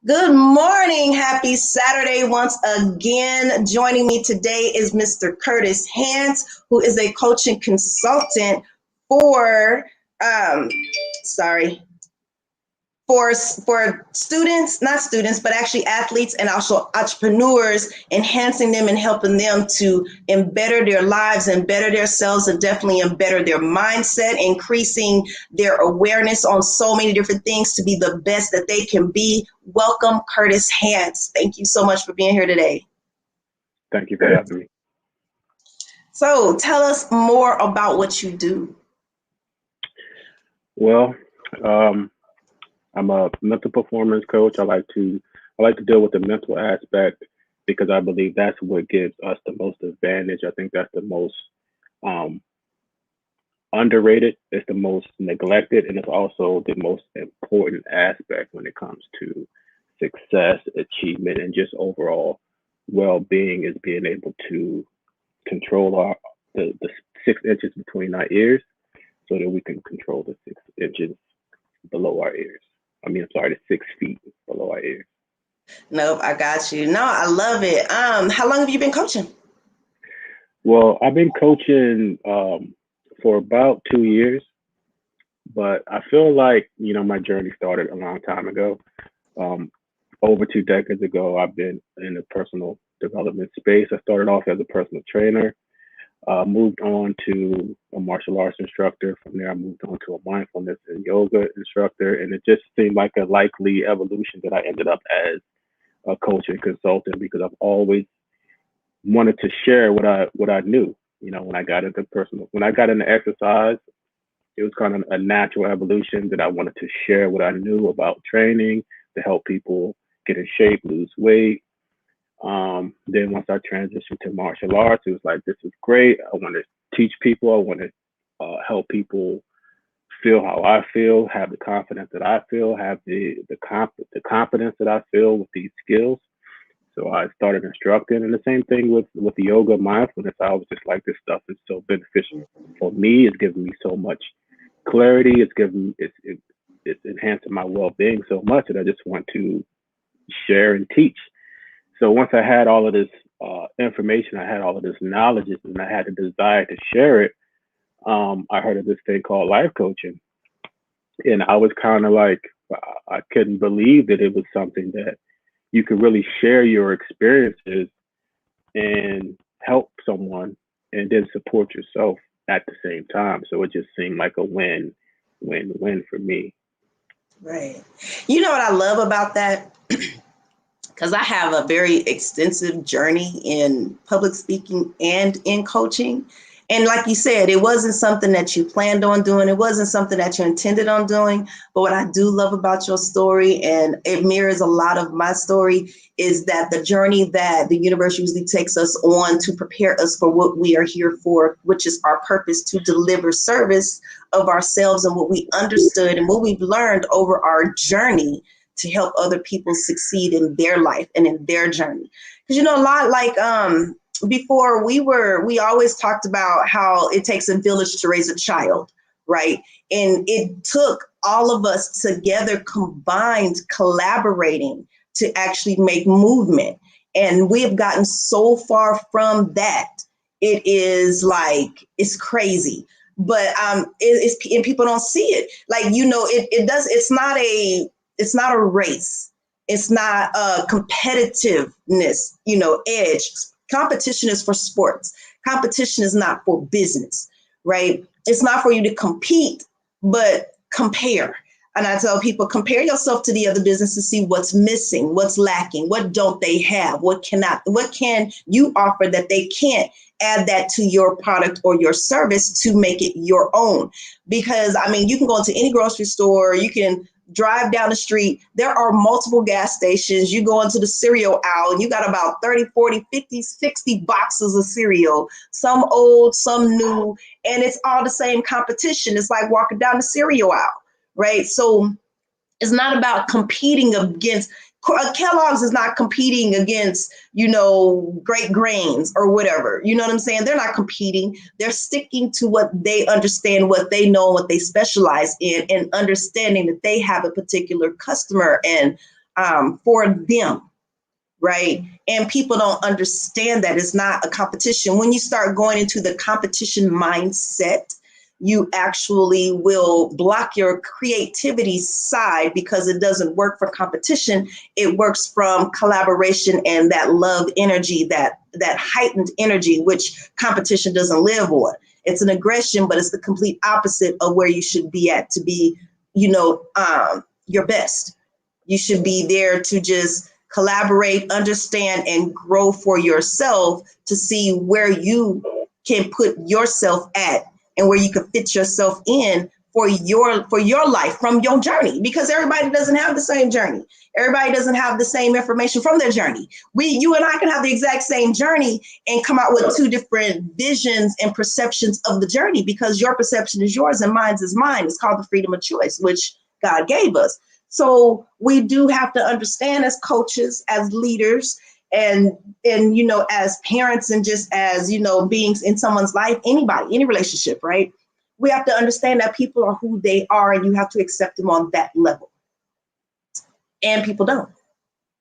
Good morning. Happy Saturday once again. Joining me today is Mr. Curtis Hance, who is a coaching consultant for um sorry, for students, not students, but actually athletes and also entrepreneurs, enhancing them and helping them to better their lives and better themselves and definitely better their mindset, increasing their awareness on so many different things to be the best that they can be. Welcome, Curtis Hance. Thank you so much for being here today. Thank you for having me. So tell us more about what you do. Well, um, I'm a mental performance coach. I like to deal with the mental aspect because I believe that's what gives us the most advantage. I think that's the most um, underrated. It's the most neglected, and it's also the most important aspect when it comes to success, achievement, and just overall well-being. Is being able to control the 6 inches between our ears so that we can control the 6 inches below our ears. I'm sorry, the 6 feet below our ears. Nope, I got you. No, I love it. How long have you been coaching? Well, I've been coaching for about 2 years, but I feel like, my journey started a long time ago. Um, over 2 decades ago, I've been in the personal development space. I started off as a personal trainer, moved on to a martial arts instructor. From there, I moved on to a mindfulness and yoga instructor, and it just seemed like a likely evolution that I ended up as a coach and consultant because I've always wanted to share what I knew. When I got into exercise, it was kind of a natural evolution that I wanted to share what I knew about training to help people get in shape, lose weight. Then once I transitioned to martial arts, it was like this is great. I want to teach people. I want to help people feel how I feel, have the confidence that I feel, have the confidence that I feel with these skills. So I started instructing, and the same thing with the yoga mindfulness. I was just like, this stuff is so beneficial for me. It's giving me so much clarity. It's enhancing my well being so much that I just want to share and teach. So once I had all of this information, I had all of this knowledge, and I had the desire to share it. I heard of this thing called life coaching, and I was kind of like, I couldn't believe that it was something that you could really share your experiences and help someone and then support yourself at the same time. So it just seemed like a win for me. Right. You know what I love about that? Because I have a very extensive journey in public speaking and in coaching. And like you said, it wasn't something that you planned on doing. It wasn't something that you intended on doing. But what I do love about your story, and it mirrors a lot of my story, is that the journey that the universe usually takes us on to prepare us for what we are here for, which is our purpose to deliver service of ourselves and what we understood and what we've learned over our journey to help other people succeed in their life and in their journey. Because a lot like before we always talked about how it takes a village to raise a child, right? And it took all of us together, combined, collaborating to actually make movement. And we have gotten so far from that. It is like, it's crazy. But and people don't see it. Like, it's not a race. It's not a competitiveness, edge. Competition is for sports. Competition is not for business, right? It's not for you to compete, but compare. And I tell people, compare yourself to the other business to see what's missing, what's lacking, what don't they have, what can you offer that they can't. Add that to your product or your service to make it your own. Because you can go into any grocery store, you can drive down the street, there are multiple gas stations. You go into the cereal aisle and you got about 30, 40, 50, 60 boxes of cereal, some old, some new, and it's all the same competition. It's like walking down the cereal aisle, right? So it's not about competing against. Kellogg's is not competing against, Great Grains or whatever. You know what I'm saying? They're not competing. They're sticking to what they understand, what they know, what they specialize in, and understanding that they have a particular customer and for them, right? And people don't understand that it's not a competition. When you start going into the competition mindset, you actually will block your creativity side because it doesn't work for competition. It works from collaboration and that love energy, that heightened energy, which competition doesn't live on. It's an aggression, but it's the complete opposite of where you should be at to be, your best. You should be there to just collaborate, understand, and grow for yourself to see where you can put yourself at and where you can fit yourself in for your life from your journey, because everybody doesn't have the same journey. Everybody doesn't have the same information from their journey. You and I can have the exact same journey and come out with two different visions and perceptions of the journey, because your perception is yours and mine is mine. It's called the freedom of choice, which God gave us. So we do have to understand as coaches, as leaders, and as parents, and just as beings in someone's life, anybody, any relationship, right? We have to understand that people are who they are, and you have to accept them on that level. And people don't.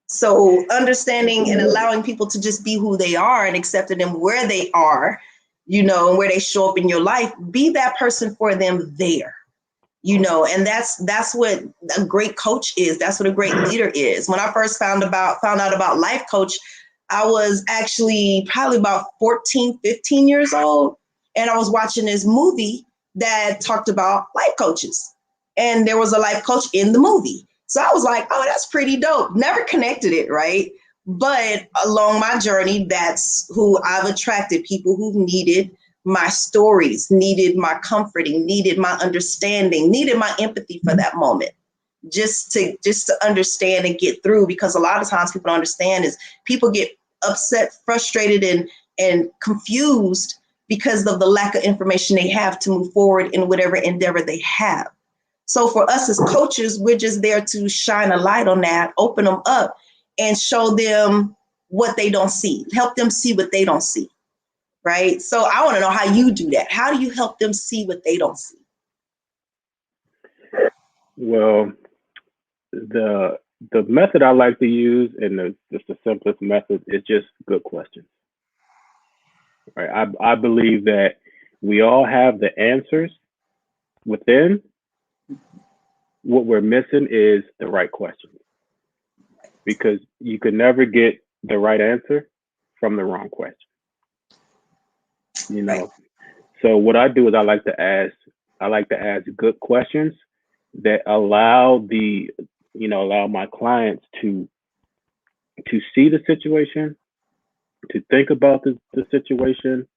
So understanding and allowing people to just be who they are and accepting them where they are, and where they show up in your life, be that person for them there. And that's what a great coach is. That's what a great leader is. When I first found out about life coach, I was actually probably about 14, 15 years old. And I was watching this movie that talked about life coaches. And there was a life coach in the movie. So I was like, oh, that's pretty dope. Never connected it, right? But along my journey, that's who I've attracted, people who needed my stories, needed my comforting, needed my understanding, needed my empathy for that moment, just to understand and get through. Because a lot of times people don't understand is people get upset, frustrated, and confused because of the lack of information they have to move forward in whatever endeavor they have. So for us as coaches, we're just there to shine a light on that, open them up, and show them what they don't see, help them see what they don't see. Right. So I want to know how you do that. How do you help them see what they don't see? Well, the method I like to use, and just the simplest method, is just good questions. Right. I believe that we all have the answers within. What we're missing is the right questions, because you could never get the right answer from the wrong question. Right. So what I do is I like to ask good questions that allow my clients to see the situation, to think about the situation,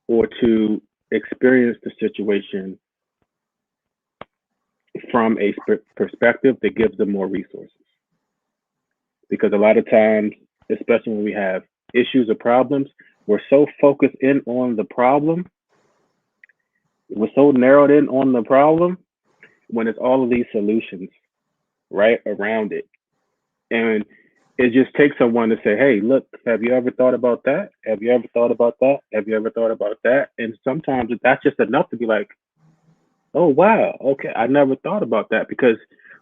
or to experience the situation from a perspective that gives them more resources. Because a lot of times, especially when we have issues or problems, we're so focused in on the problem, we're so narrowed in on the problem, when it's all of these solutions right around it. And it just takes someone to say, hey, look, have you ever thought about that? Have you ever thought about that? Have you ever thought about that? And sometimes that's just enough to be like, oh, wow, okay, I never thought about that. Because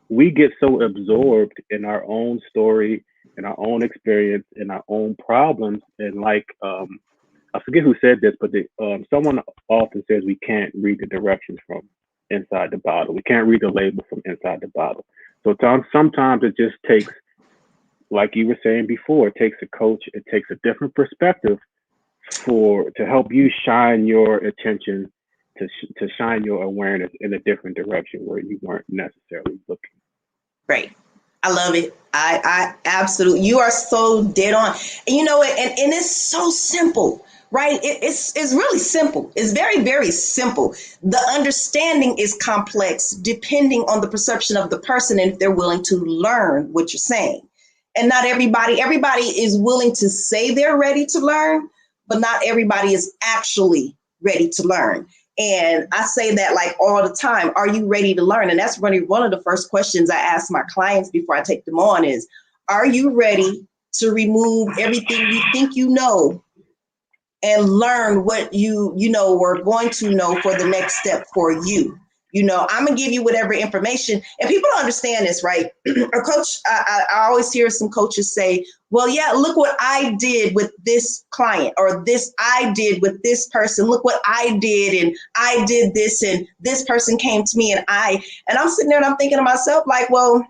we get so absorbed in our own story, in our own experience, in our own problems. And I forget who said this, but someone often says we can't read the directions from inside the bottle. We can't read the label from inside the bottle. So sometimes it just takes, like you were saying before, it takes a coach, it takes a different perspective to help you shine your attention, to shine your awareness in a different direction where you weren't necessarily looking. Great. I love it. I absolutely, you are so dead on. And and it's so simple, right? It's really simple. It's very, very simple. The understanding is complex depending on the perception of the person and if they're willing to learn what you're saying. And not everybody is willing to say they're ready to learn, but not everybody is actually ready to learn. And I say that like all the time, are you ready to learn? And that's really one of the first questions I ask my clients before I take them on is, are you ready to remove everything you think you know and learn what you know we're going to know for the next step for you? I'm gonna give you whatever information, and people don't understand this, right? A coach, I always hear some coaches say, well, yeah, look what I did with this client, or this I did with this person. Look what I did, and I did this, and this person came to me, and I'm sitting there and I'm thinking to myself, like, well,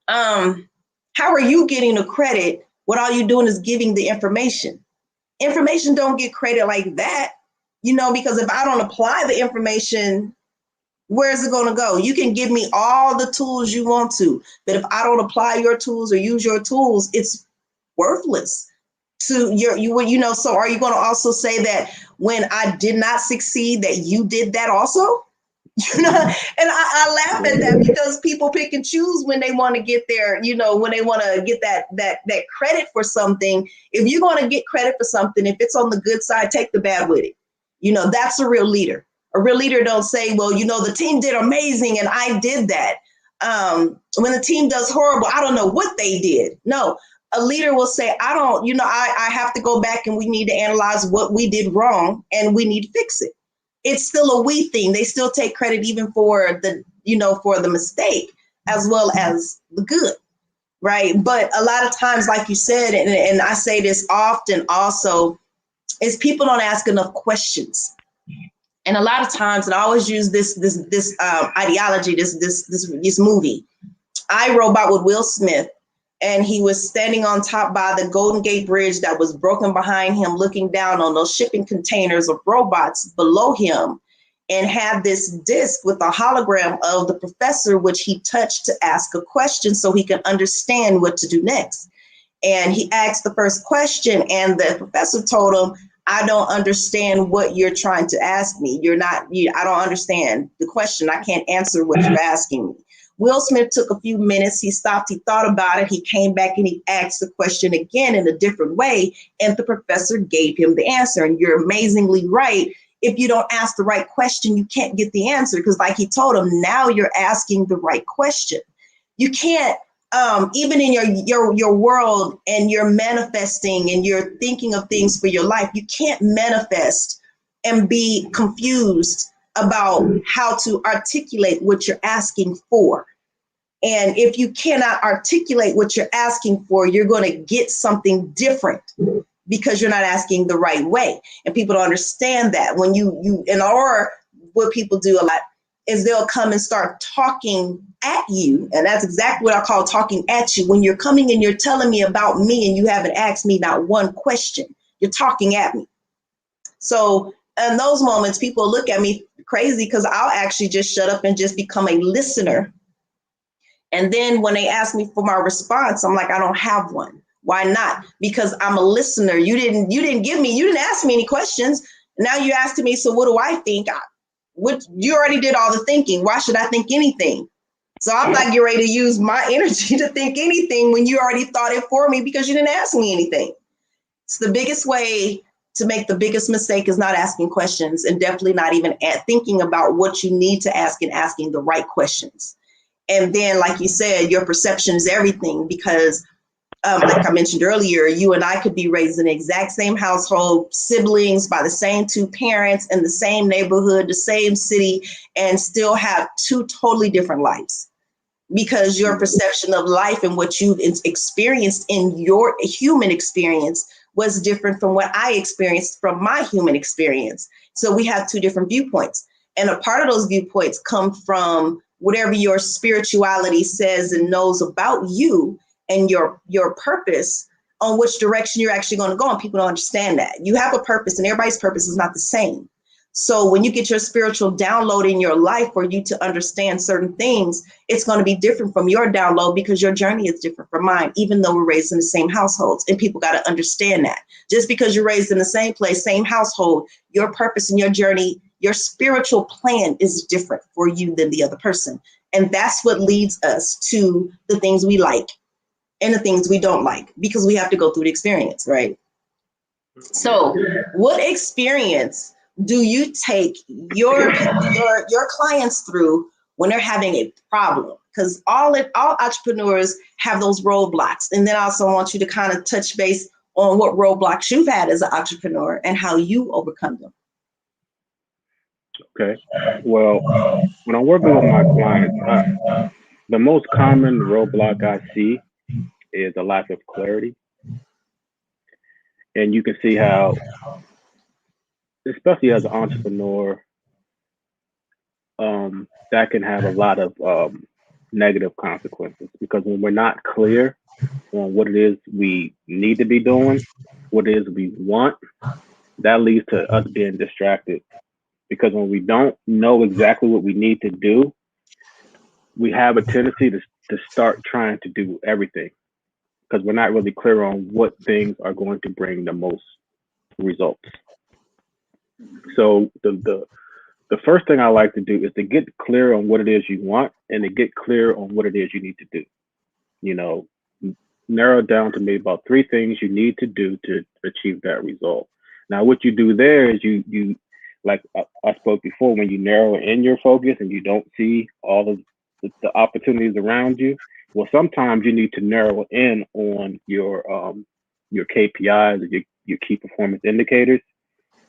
how are you getting the credit when all you're doing is giving the information? Information don't get credit like that, because if I don't apply the information, where's it going to go? You can give me all the tools you want to, but if I don't apply your tools or use your tools, it's worthless to so are you going to also say that when I did not succeed that you did that also? And I laugh at that, because people pick and choose when they want to get there, when they want to get that credit for something. If you're going to get credit for something, if it's on the good side, take the bad with it. That's a real leader. A real leader don't say, well, the team did amazing and I did that. When the team does horrible, I don't know what they did. No, a leader will say, I don't, I have to go back and we need to analyze what we did wrong and we need to fix it. It's still a we thing. They still take credit even for the mistake as well as the good, right? But a lot of times, like you said, and I say this often also, is people don't ask enough questions. And a lot of times, and I always use this ideology, this movie, I, Robot, with Will Smith, and he was standing on top by the Golden Gate Bridge that was broken behind him, looking down on those shipping containers of robots below him, and had this disc with a hologram of the professor, which he touched to ask a question so he could understand what to do next. And he asked the first question, and the professor told him, I don't understand what you're trying to ask me. I don't understand the question. I can't answer what you're asking me. Will Smith took a few minutes. He stopped. He thought about it. He came back and he asked the question again in a different way. And the professor gave him the answer. And you're amazingly right. If you don't ask the right question, you can't get the answer. Because like he told him, now you're asking the right question. You can't, even in your world, and you're manifesting and you're thinking of things for your life, you can't manifest and be confused about how to articulate what you're asking for. And if you cannot articulate what you're asking for, you're going to get something different because you're not asking the right way. And people don't understand that. When or what people do a lot is they'll come and start talking at you. And that's exactly what I call talking at you. When you're coming and you're telling me about me and you haven't asked me not one question, you're talking at me. So in those moments, people look at me crazy because I'll actually just shut up and just become a listener. And then when they ask me for my response, I'm like, I don't have one. Why not? Because I'm a listener. You didn't ask me any questions. Now you're asking me, so what do I think? You already did all the thinking. Why should I think anything? So I'm not getting ready to use my energy to think anything when you already thought it for me because you didn't ask me anything. It's the biggest way to make the biggest mistake is not asking questions, and definitely not even thinking about what you need to ask and asking the right questions. And then, like you said, your perception is everything, because like I mentioned earlier, you and I could be raised in the exact same household, siblings by the same two parents in the same neighborhood, the same city, and still have two totally different lives, because your perception of life and what you've experienced in your human experience was different from what I experienced from my human experience. So we have two different viewpoints. And a part of those viewpoints come from whatever your spirituality says and knows about you and your purpose, on which direction you're actually going to go. And people don't understand that. You have a purpose, and everybody's purpose is not the same. So when you get your spiritual download in your life for you to understand certain things, it's going to be different from your download, because your journey is different from mine, even though we're raised in the same households. And people got to understand that. Just because you're raised in the same place, same household, your purpose and your journey, your spiritual plan is different for you than the other person. And that's what leads us to the things we like and the things we don't like, because we have to go through the experience, right? So what experience do you take your clients through when they're having a problem? Because all entrepreneurs have those roadblocks. And then I also want you to kind of touch base on what roadblocks you've had as an entrepreneur and how you overcome them. Okay. Well, when I'm working with my clients, the most common roadblock I see is a lack of clarity. And you can see how, especially as an entrepreneur, that can have a lot of negative consequences because when we're not clear on what it is we need to be doing, what it is we want, that leads to us being distracted. Because when we don't know exactly what we need to do, we have a tendency to start trying to do everything because we're not really clear on what things are going to bring the most results. So the first thing I like to do is to get clear on what it is you want and to get clear on what it is you need to do. You know, narrow down to maybe about three things you need to do to achieve that result. Now, what you do there is you like I spoke before, when you narrow in your focus and you don't see all of the opportunities around you. Well, sometimes you need to narrow in on your KPIs or your key performance indicators.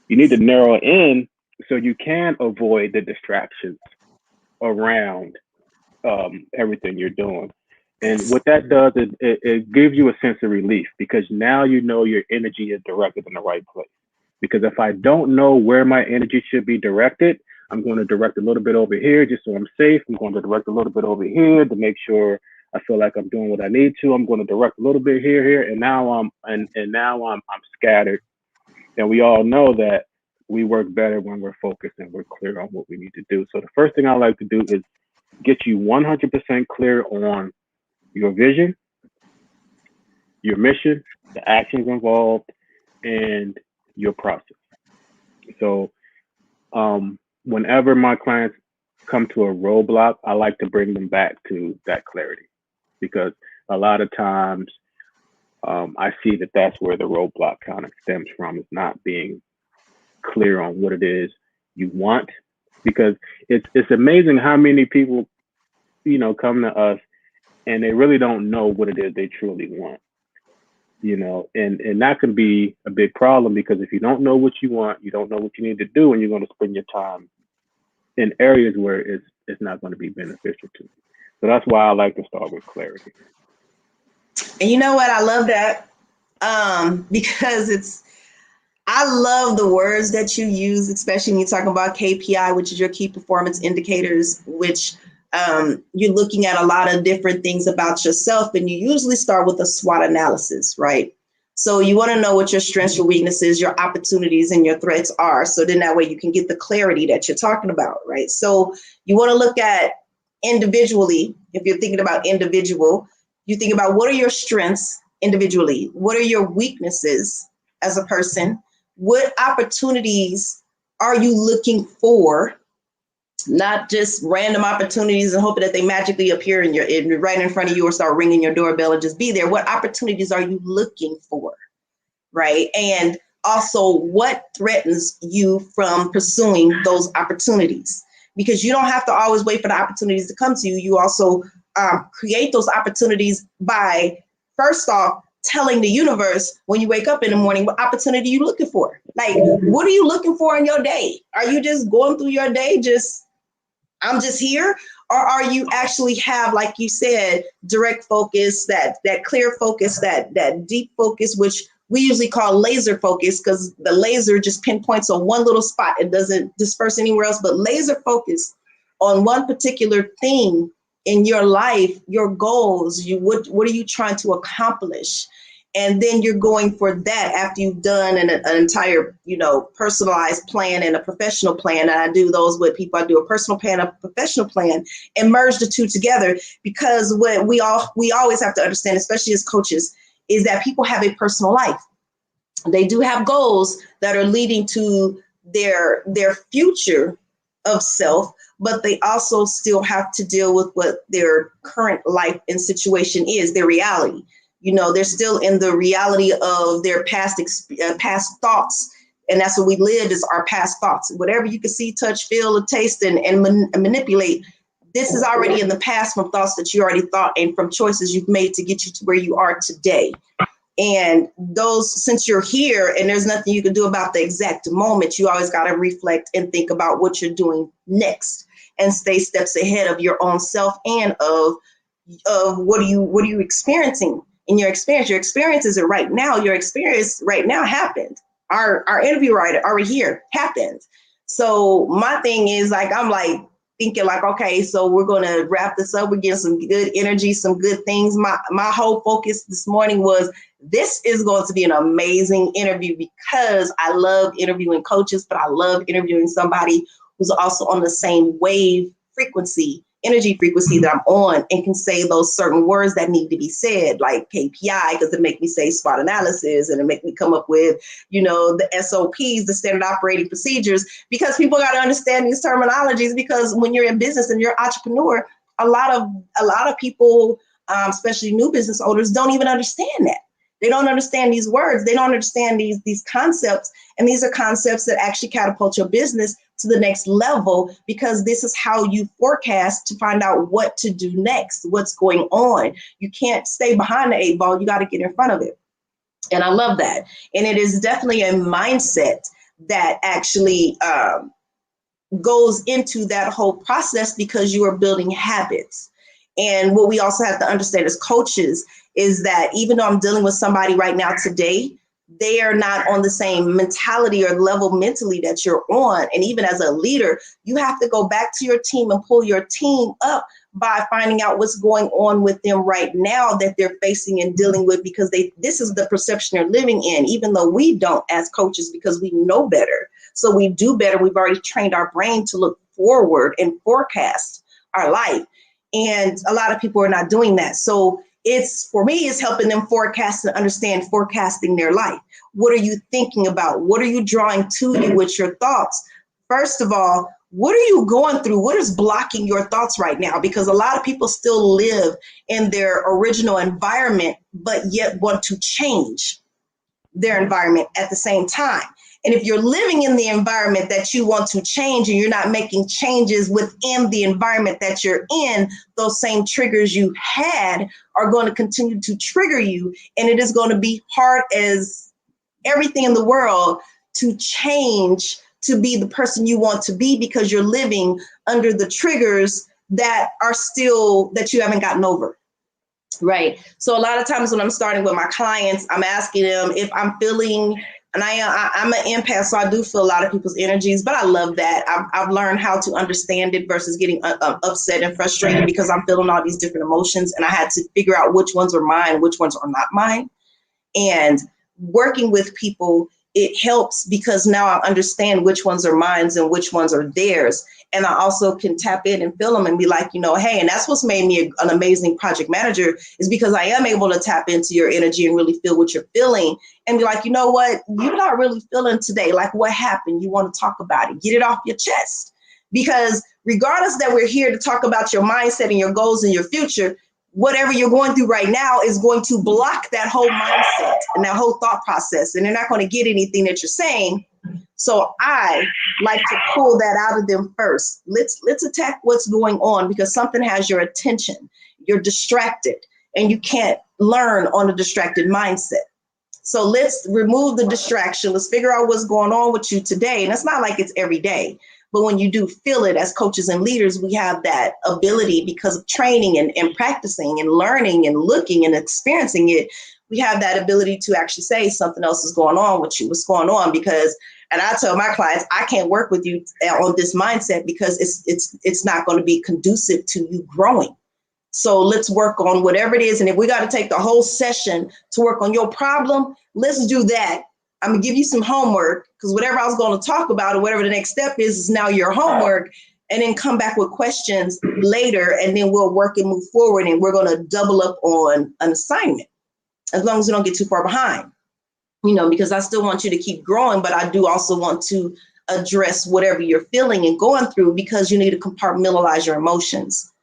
You need to narrow in so you can avoid the distractions around everything you're doing. And what that does is it gives you a sense of relief because now you know your energy is directed in the right place. Because if I don't know where my energy should be directed, I'm going to direct a little bit over here just so I'm safe. I'm going to direct a little bit over here to make sure I feel like I'm doing what I need to. I'm going to direct a little bit here, and now I'm scattered. And we all know that we work better when we're focused and we're clear on what we need to do. So the first thing I like to do is get you 100% clear on your vision, your mission, the actions involved, and your process. So whenever my clients come to a roadblock, I like to bring them back to that clarity because a lot of times I see that that's where the roadblock kind of stems from, is not being clear on what it is you want. Because it's amazing how many people, come to us and they really don't know what it is they truly want. And that can be a big problem because if you don't know what you want, you don't know what you need to do, and you're going to spend your time in areas where it's not going to be beneficial to you. So that's why I like to start with clarity. And you know what? I love that because I love the words that you use, especially when you talk about KPI, which is your key performance indicators, which you're looking at a lot of different things about yourself. And you usually start with a SWOT analysis, right? So you want to know what your strengths, your weaknesses, your opportunities, and your threats are. So then that way you can get the clarity that you're talking about, right? So you want to look at individually. If you're thinking about individual, you think about what are your strengths individually? What are your weaknesses as a person? What opportunities are you looking for? Not just random opportunities and hoping that they magically appear right in front of you or start ringing your doorbell and just be there. What opportunities are you looking for, right? And also, what threatens you from pursuing those opportunities? Because you don't have to always wait for the opportunities to come to you. You also create those opportunities by, first off, telling the universe when you wake up in the morning what opportunity you're looking for. Like, what are you looking for in your day? Are you just going through your day I'm just here? Or are you actually have, like you said, direct focus, that clear focus, that deep focus, which we usually call laser focus because the laser just pinpoints on one little spot. It doesn't disperse anywhere else, but laser focus on one particular thing in your life, your goals, what are you trying to accomplish? And then you're going for that after you've done an entire, personalized plan and a professional plan. And I do those with people. I do a personal plan, a professional plan, and merge the two together because what we always have to understand, especially as coaches, is that people have a personal life. They do have goals that are leading to their future of self, but they also still have to deal with what their current life and situation is, their reality. They're still in the reality of their past thoughts. And that's what we live, is our past thoughts. Whatever you can see, touch, feel, or taste, and manipulate, this is already in the past from thoughts that you already thought and from choices you've made to get you to where you are today. And those, since you're here and there's nothing you can do about the exact moment, you always got to reflect and think about what you're doing next and stay steps ahead of your own self and of what are you experiencing in your experience. Your experience isn't right now. Your experience right now happened. Our interview right already here happened. So my thing is like, I'm like thinking like, okay, so we're going to wrap this up. We're getting some good energy, some good things. My whole focus this morning was, this is going to be an amazing interview because I love interviewing coaches, but I love interviewing somebody who's also on the same wave frequency, energy frequency that I'm on, and can say those certain words that need to be said, like KPI, because it make me say SWOT analysis, and it make me come up with, the SOPs, the standard operating procedures, because people got to understand these terminologies, because when you're in business and you're an entrepreneur, a lot of people, especially new business owners, don't even understand that. They don't understand these words. They don't understand these concepts. And these are concepts that actually catapult your business to the next level, because this is how you forecast to find out what to do next, what's going on. You can't stay behind the 8 ball. You got to get in front of it. And I love that. And it is definitely a mindset that actually goes into that whole process, because you are building habits. And what we also have to understand as coaches is that even though I'm dealing with somebody right now today, they are not on the same mentality or level mentally that you're on. And even as a leader, you have to go back to your team and pull your team up by finding out what's going on with them right now that they're facing and dealing with, because this is the perception they're living in, even though we don't as coaches, because we know better. So we do better. We've already trained our brain to look forward and forecast our life. And a lot of people are not doing that. So for me, it's helping them forecast and understand forecasting their life. What are you thinking about? What are you drawing to you with your thoughts? First of all, what are you going through? What is blocking your thoughts right now? Because a lot of people still live in their original environment, but yet want to change their environment at the same time. And if you're living in the environment that you want to change and you're not making changes within the environment that you're in, those same triggers you had are going to continue to trigger you. And it is going to be hard as everything in the world to change to be the person you want to be, because you're living under the triggers that you haven't gotten over. Right. So a lot of times when I'm starting with my clients, I'm asking them if I'm feeling, and I'm an empath, so I do feel a lot of people's energies, but I love that. I've learned how to understand it versus getting upset and frustrated, because I'm feeling all these different emotions, and I had to figure out which ones are mine, which ones are not mine. And working with people, it helps because now I understand which ones are mine and which ones are theirs. And I also can tap in and feel them and be like, hey, and that's what's made me an amazing project manager, is because I am able to tap into your energy and really feel what you're feeling and be like, you know what, you're not really feeling today. Like, what happened? You want to talk about it, get it off your chest. Because regardless that we're here to talk about your mindset and your goals and your future, whatever you're going through right now is going to block that whole mindset and that whole thought process. And they're not going to get anything that you're saying. So I like to pull that out of them first. Let's attack what's going on, because something has your attention. You're distracted and you can't learn on a distracted mindset. So let's remove the distraction. Let's figure out what's going on with you today. And it's not like it's every day. But when you do feel it, as coaches and leaders, we have that ability because of training and practicing and learning and looking and experiencing it. We have that ability to actually say something else is going on with you. What's going on? Because, and I tell my clients, I can't work with you on this mindset because it's not going to be conducive to you growing. So let's work on whatever it is. And if we got to take the whole session to work on your problem, let's do that. I'm going to give you some homework, because whatever I was going to talk about or whatever the next step is now your homework, and then come back with questions later, and then we'll work and move forward, and we're going to double up on an assignment as long as we don't get too far behind, because I still want you to keep growing, but I do also want to address whatever you're feeling and going through, because you need to compartmentalize your emotions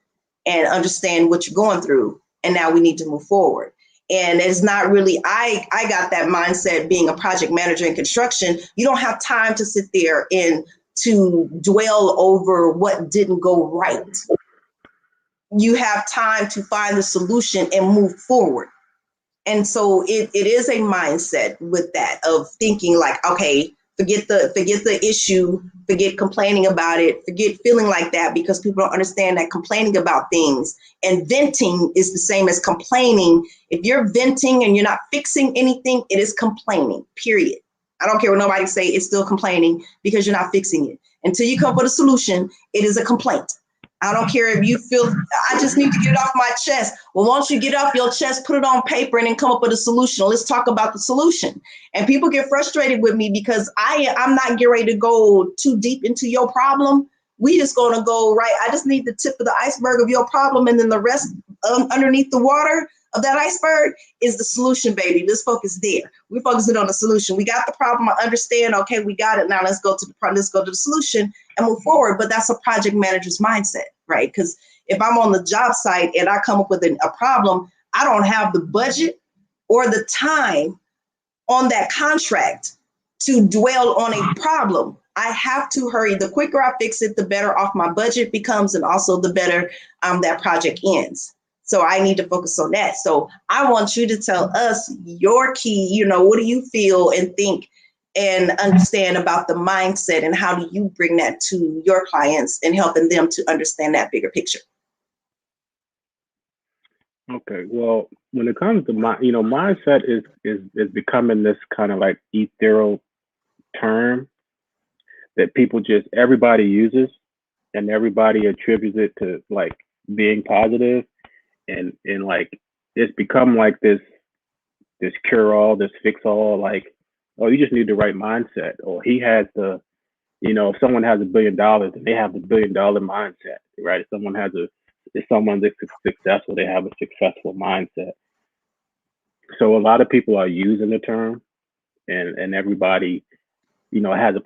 and understand what you're going through. And now we need to move forward. And it's not really, I got that mindset being a project manager in construction. You don't have time to sit there and to dwell over what didn't go right. You have time to find the solution and move forward. And so it is a mindset with that of thinking like, okay, forget the issue, forget complaining about it, forget feeling like that, because people don't understand that complaining about things and venting is the same as complaining. If you're venting and you're not fixing anything, it is complaining, period. I don't care what nobody say, it's still complaining because you're not fixing it. Until you come up with a solution, it is a complaint. I don't care if you feel, I just need to get it off my chest. Well, once you get it off your chest, put it on paper and then come up with a solution. Let's talk about the solution. And people get frustrated with me because I'm not getting ready to go too deep into your problem. We just going to go right. I just need the tip of the iceberg of your problem. And then the rest underneath the water of that iceberg is the solution, baby. Let's focus there. We're focusing on the solution. We got the problem. I understand. Okay, we got it. Now let's go to the solution and move forward. But that's a project manager's mindset, right? Because if I'm on the job site and I come up with a problem, I don't have the budget or the time on that contract to dwell on a problem. I have to hurry. The quicker I fix it, the better off my budget becomes, and also the better that project ends. So I need to focus on that. So I want you to tell us your key, what do you feel and think and understand about the mindset, and how do you bring that to your clients and helping them to understand that bigger picture? Okay. Well, when it comes to mindset is becoming this kind of like ethereal term that everybody uses, and everybody attributes it to like being positive, and like it's become like this cure all, this fix all, like, oh, you just need the right mindset. Or he has the, if someone has $1 billion, then they have the $1 billion mindset, right? If someone's successful, they have a successful mindset. So a lot of people are using the term, and everybody, has a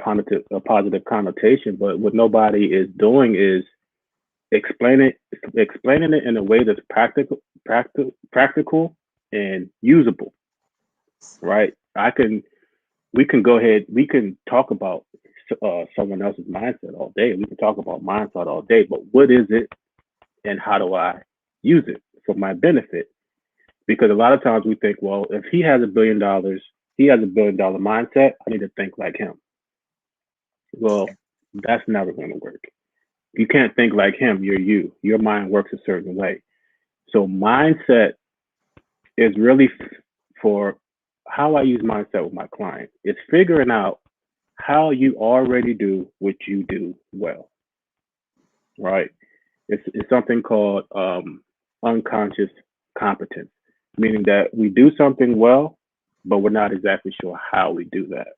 positive connotation, but what nobody is doing is explaining it in a way that's practical and usable, right? We can go ahead, we can talk about someone else's mindset all day. We can talk about mindset all day, but what is it and how do I use it for my benefit? Because a lot of times we think, well, if he has $1 billion, he has $1 billion mindset, I need to think like him. Well, that's never going to work. You can't think like him. You're you. Your mind works a certain way. So mindset is really for how I use mindset with my client. It's figuring out how you already do what you do well, right? It's something called unconscious competence, meaning that we do something well, but we're not exactly sure how we do that.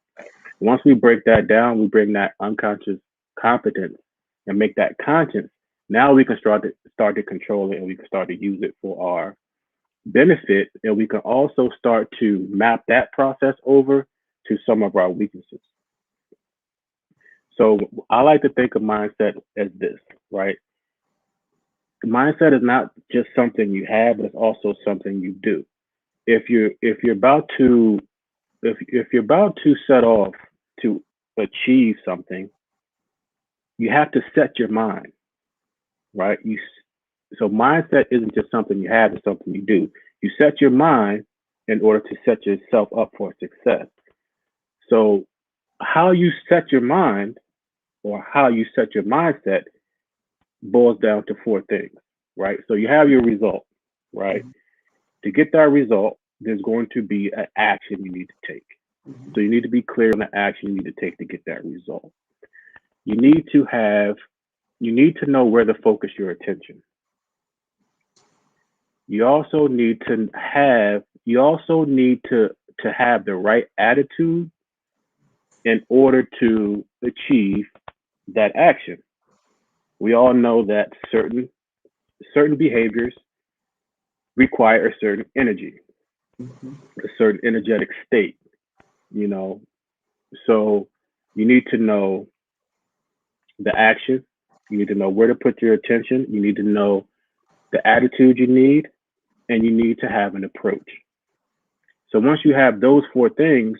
Once we break that down, we bring that unconscious competence and make that conscious. Now we can start to control it, and we can start to use it for our benefit, and we can also start to map that process over to some of our weaknesses. So I like to think of mindset as this, right? Mindset is not just something you have, but it's also something you do. If you're about to set off to achieve something, you have to set your mind, right? So mindset isn't just something you have, it's something you do. You set your mind in order to set yourself up for success. So how you set your mind, or how you set your mindset, boils down to 4 things, right? So you have your result, right? Mm-hmm. To get that result, there's going to be an action you need to take. Mm-hmm. So you need to be clear on the action you need to take to get that result. You need to know where to focus your attention. You also need to have the right attitude in order to achieve that action. We all know that certain behaviors require a certain energy, mm-hmm. a certain energetic state, So you need to know the action. You need to know where to put your attention. You need to know the attitude you need, and you need to have an approach. So once you have those 4 things,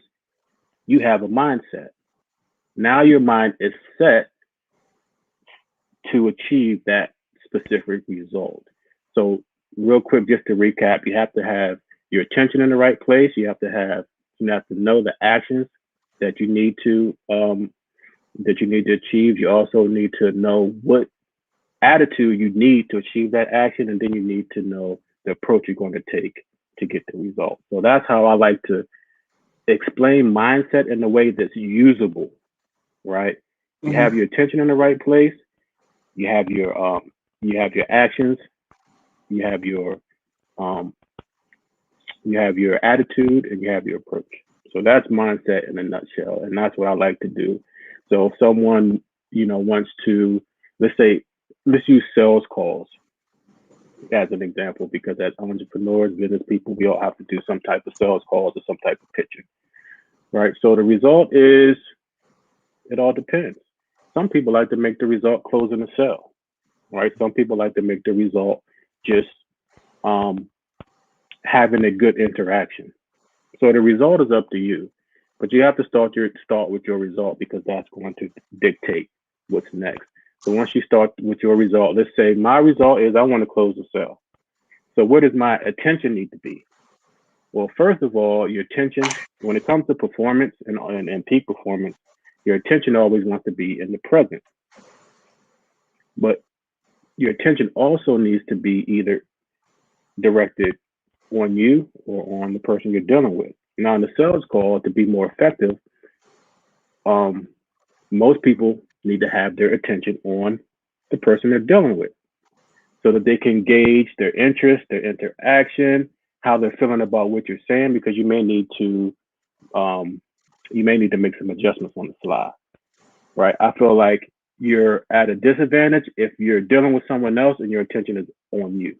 you have a mindset. Now your mind is set to achieve that specific result. So real quick, just to recap, you have to have your attention in the right place. You have to know the actions that you need to achieve. You also need to know what attitude you need to achieve that action, and then you need to know the approach you're going to take to get the result. So that's how I like to explain mindset in a way that's usable, right? You Mm-hmm. have your attention in the right place. You have your actions. You have your um, you have your attitude, and you have your approach. So that's mindset in a nutshell, and that's what I like to do. So if someone wants to, let's say, let's use sales calls as an example, because as entrepreneurs, business people, we all have to do some type of sales calls or some type of pitching, right? So the result is, it all depends. Some people like to make the result closing a sale, right? Some people like to make the result just um, having a good interaction. So the result is up to you, but you have to start with your result, because that's going to dictate what's next. So once you start with your result, let's say my result is I want to close the sale. So where does my attention need to be? Well, first of all, your attention, when it comes to performance and peak performance, your attention always wants to be in the present. But your attention also needs to be either directed on you or on the person you're dealing with. Now, in the sales call, to be more effective, um, most people need to have their attention on the person they're dealing with, so that they can gauge their interest, their interaction, how they're feeling about what you're saying, because um, you may need to make some adjustments on the fly, right? I feel like you're at a disadvantage if you're dealing with someone else and your attention is on you,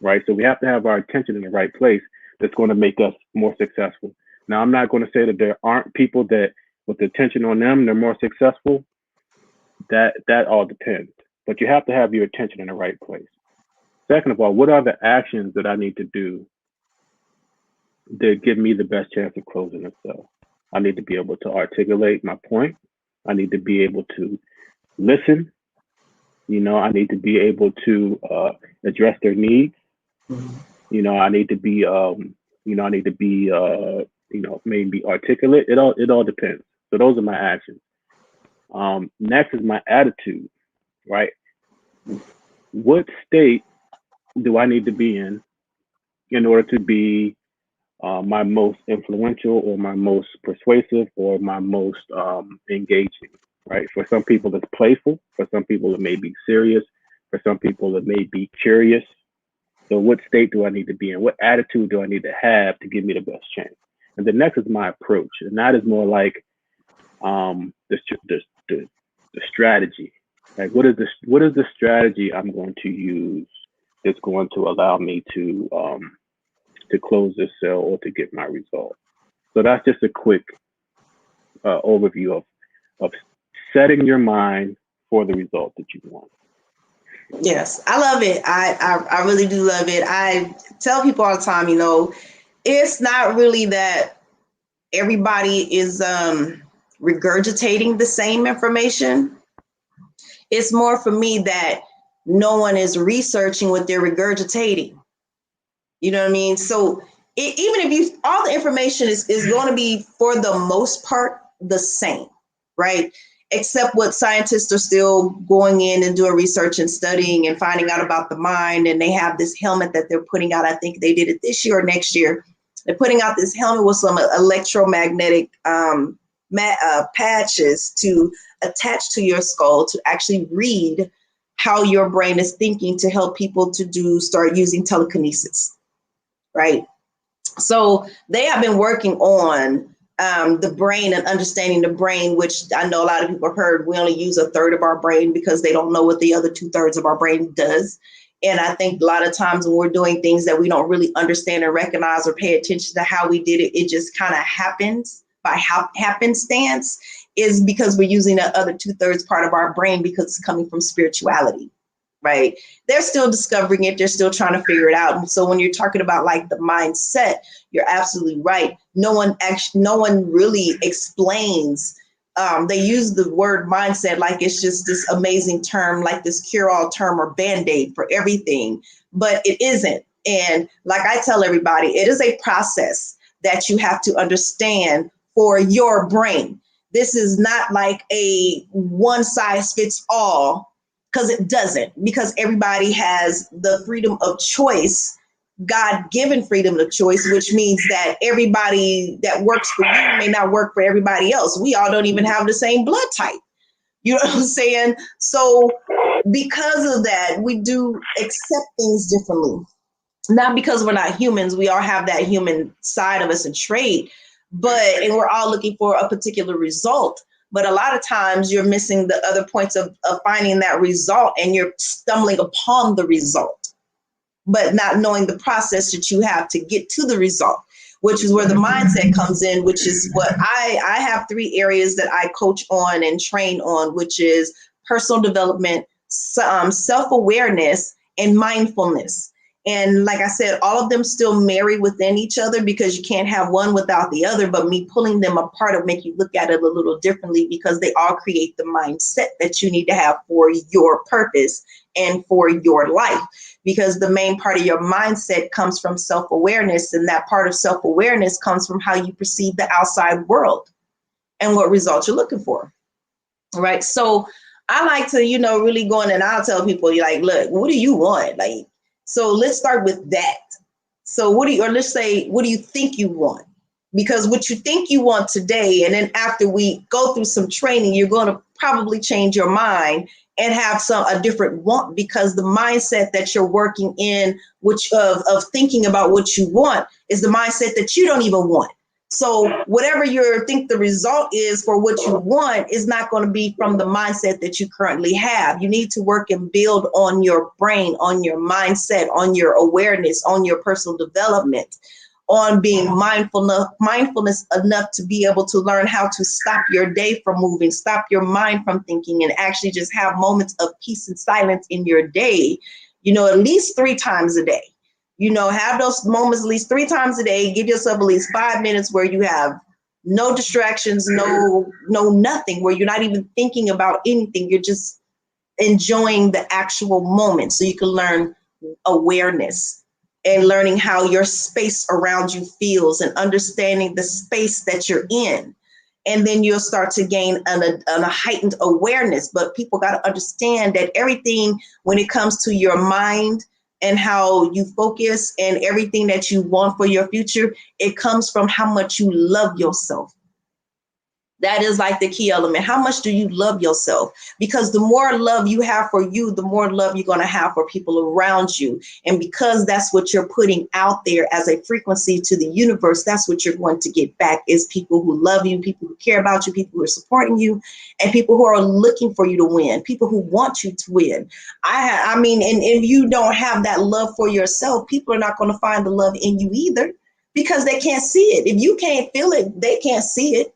right? So we have to have our attention in the right place. That's going to make us more successful. Now, I'm not going to say that there aren't people that, with the attention on them, they're more successful. That all depends. But you have to have your attention in the right place. Second of all, what are the actions that I need to do that give me the best chance of closing a sale? I need to be able to articulate my point. I need to be able to listen. I need to be able to address their needs. Mm-hmm. I need to be, maybe articulate. It all depends. So those are my actions. Next is my attitude, right? What state do I need to be in order to be my most influential, or my most persuasive, or my most engaging, right? For some people, it's playful. For some people, it may be serious. For some people, it may be curious. So what state do I need to be in? What attitude do I need to have to give me the best chance? And the next is my approach. And that is more like the strategy. Like, what is the strategy I'm going to use that's going to allow me to close this sale or to get my result? So that's just a quick overview of setting your mind for the result that you want. Yes, I love it. I really do love it. I tell people all the time, it's not really that everybody is regurgitating the same information. It's more for me that no one is researching what they're regurgitating. You know what I mean? So even if all the information is going to be, for the most part, the same, right? Except what scientists are still going in and doing research and studying and finding out about the mind. And they have this helmet that they're putting out. I think they did it this year or next year. They're putting out this helmet with some electromagnetic patches to attach to your skull to actually read how your brain is thinking, to help people to start using telekinesis, right? So they have been working on the brain and understanding the brain, which I know a lot of people have heard. We only use a third of our brain because they don't know what the other 2/3 of our brain does. And I think a lot of times when we're doing things that we don't really understand or recognize or pay attention to how we did it, it just kind of happens by happenstance, is because we're using the other 2/3 part of our brain, because it's coming from spirituality, right? They're still discovering it. They're still trying to figure it out. And so when you're talking about like the mindset, you're absolutely right. No one really explains. They use the word mindset like it's just this amazing term, like this cure-all term or band-aid for everything, but it isn't. And like I tell everybody, it is a process that you have to understand for your brain. This is not like a one size fits all, because it doesn't, because everybody has the freedom of choice, God given freedom of choice, which means that everybody that works for you may not work for everybody else. We all don't even have the same blood type. You know what I'm saying? So because of that, we do accept things differently. Not because we're not humans, we all have that human side of us, a trait, and we're all looking for a particular result. But a lot of times you're missing the other points of finding that result, and you're stumbling upon the result, but not knowing the process that you have to get to the result, which is where the mindset comes in, which is what I have 3 areas that I coach on and train on, which is personal development, self-awareness, and mindfulness. And like I said, all of them still marry within each other, because you can't have one without the other, but me pulling them apart will make you look at it a little differently, because they all create the mindset that you need to have for your purpose and for your life. Because the main part of your mindset comes from self-awareness, and that part of self-awareness comes from how you perceive the outside world and what results you're looking for. Right. So I like to, really go in, and I'll tell people, like, look, what do you want? Like, so let's start with that. So let's say, what do you think you want? Because what you think you want today, and then after we go through some training, you're going to probably change your mind and have a different want, because the mindset that you're working in, which of thinking about what you want, is the mindset that you don't even want. So whatever you think the result is for what you want is not going to be from the mindset that you currently have. You need to work and build on your brain, on your mindset, on your awareness, on your personal development, on being mindfulness enough to be able to learn how to stop your day from moving, stop your mind from thinking, and actually just have moments of peace and silence in your day, at least 3 times a day. Have those moments at least 3 times a day. Give yourself at least 5 minutes where you have no distractions, no nothing, where you're not even thinking about anything. You're just enjoying the actual moment, so you can learn awareness and learning how your space around you feels and understanding the space that you're in. And then you'll start to gain a heightened awareness. But people got to understand that everything, when it comes to your mind and how you focus and everything that you want for your future, it comes from how much you love yourself. That is like the key element. How much do you love yourself? Because the more love you have for you, the more love you're going to have for people around you. And because that's what you're putting out there as a frequency to the universe, that's what you're going to get back, is people who love you, people who care about you, people who are supporting you, and people who are looking for you to win, people who want you to win. I mean, and if you don't have that love for yourself, people are not going to find the love in you either, because they can't see it. If you can't feel it, they can't see it.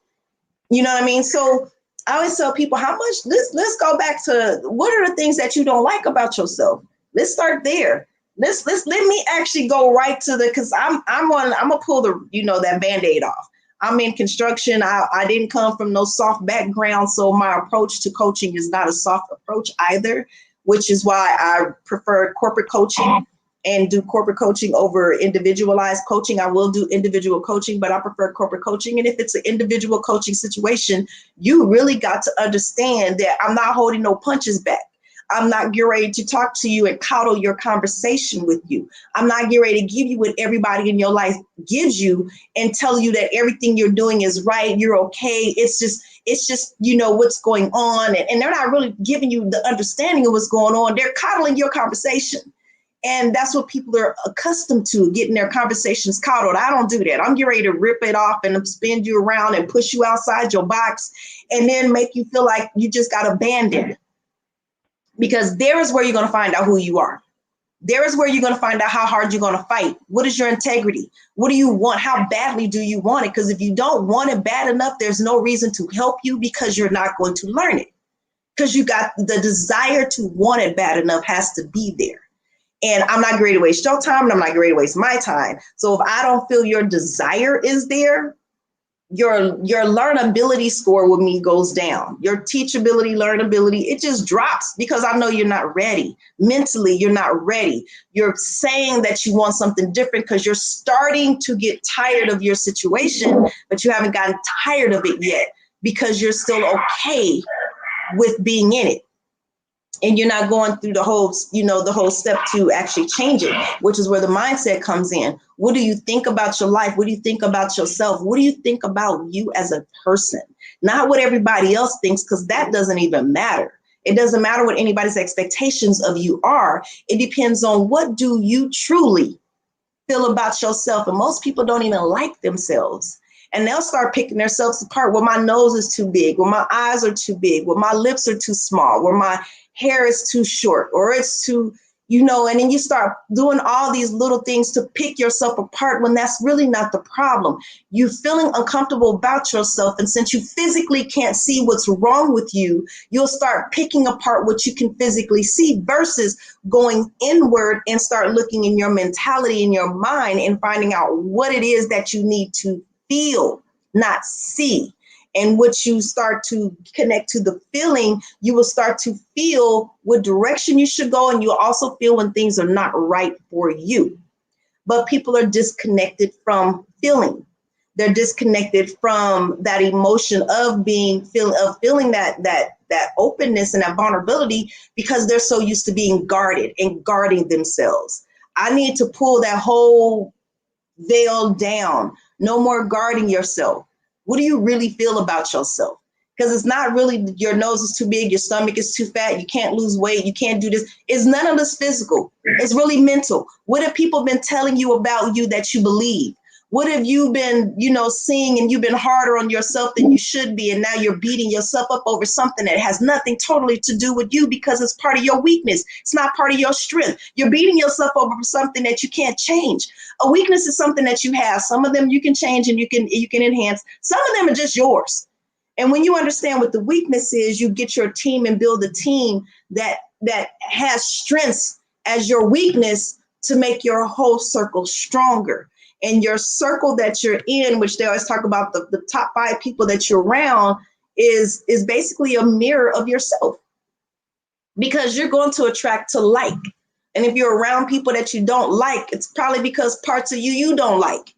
You know what I mean? So I always tell people, how much, let's go back to, what are the things that you don't like about yourself? Let's start there. Let me actually go right to because I'm gonna pull that Band-Aid off. I'm in construction. I didn't come from no soft background, so my approach to coaching is not a soft approach either, which is why I prefer corporate coaching and do corporate coaching over individualized coaching. I will do individual coaching, but I prefer corporate coaching. And if it's an individual coaching situation, you really got to understand that I'm not holding no punches back. I'm not getting ready to talk to you and coddle your conversation with you. I'm not getting ready to give you what everybody in your life gives you and tell you that everything you're doing is right, you're okay. It's just what's going on. And they're not really giving you the understanding of what's going on. They're coddling your conversation. And that's what people are accustomed to, getting their conversations coddled. I don't do that. I'm getting ready to rip it off and spin you around and push you outside your box and then make you feel like you just got abandoned. Because there is where you're going to find out who you are. There is where you're going to find out how hard you're going to fight. What is your integrity? What do you want? How badly do you want it? Because if you don't want it bad enough, there's no reason to help you, because you're not going to learn it. Because you got the desire to want it bad enough has to be there. And I'm not going to waste your time, and I'm not going to waste my time. So if I don't feel your desire is there, your learnability score with me goes down. Your teachability, learnability, it just drops because I know you're not ready. Mentally, you're not ready. You're saying that you want something different because you're starting to get tired of your situation, but you haven't gotten tired of it yet because you're still okay with being in it. And you're not going through the whole, the whole step to actually change it, which is where the mindset comes in. What do you think about your life? What do you think about yourself? What do you think about you as a person? Not what everybody else thinks, because that doesn't even matter. It doesn't matter what anybody's expectations of you are. It depends on what do you truly feel about yourself. And most people don't even like themselves. And they'll start picking themselves apart. Well, my nose is too big. Well, my eyes are too big. Well, my lips are too small. Well, my hair is too short, or it's too, and then you start doing all these little things to pick yourself apart when that's really not the problem. You're feeling uncomfortable about yourself. And since you physically can't see what's wrong with you, you'll start picking apart what you can physically see versus going inward and start looking in your mentality, in your mind, and finding out what it is that you need to feel, not see. And once you start to connect to the feeling, you will start to feel what direction you should go. And you'll also feel when things are not right for you. But people are disconnected from feeling. They're disconnected from that emotion of feeling that openness and that vulnerability, because they're so used to being guarded and guarding themselves. I need to pull that whole veil down. No more guarding yourself. What do you really feel about yourself? Because it's not really your nose is too big, your stomach is too fat, you can't lose weight, you can't do this. It's none of this physical. It's really mental. What have people been telling you about you that you believe? What have you been, seeing, and you've been harder on yourself than you should be, and now you're beating yourself up over something that has nothing totally to do with you because it's part of your weakness. It's not part of your strength. You're beating yourself over something that you can't change. A weakness is something that you have. Some of them you can change and you can enhance. Some of them are just yours. And when you understand what the weakness is, you get your team and build a team that has strengths as your weakness to make your whole circle stronger. And your circle that you're in, which they always talk about the top 5 people that you're around, is basically a mirror of yourself, because you're going to attract to like. And if you're around people that you don't like, it's probably because parts of you don't like.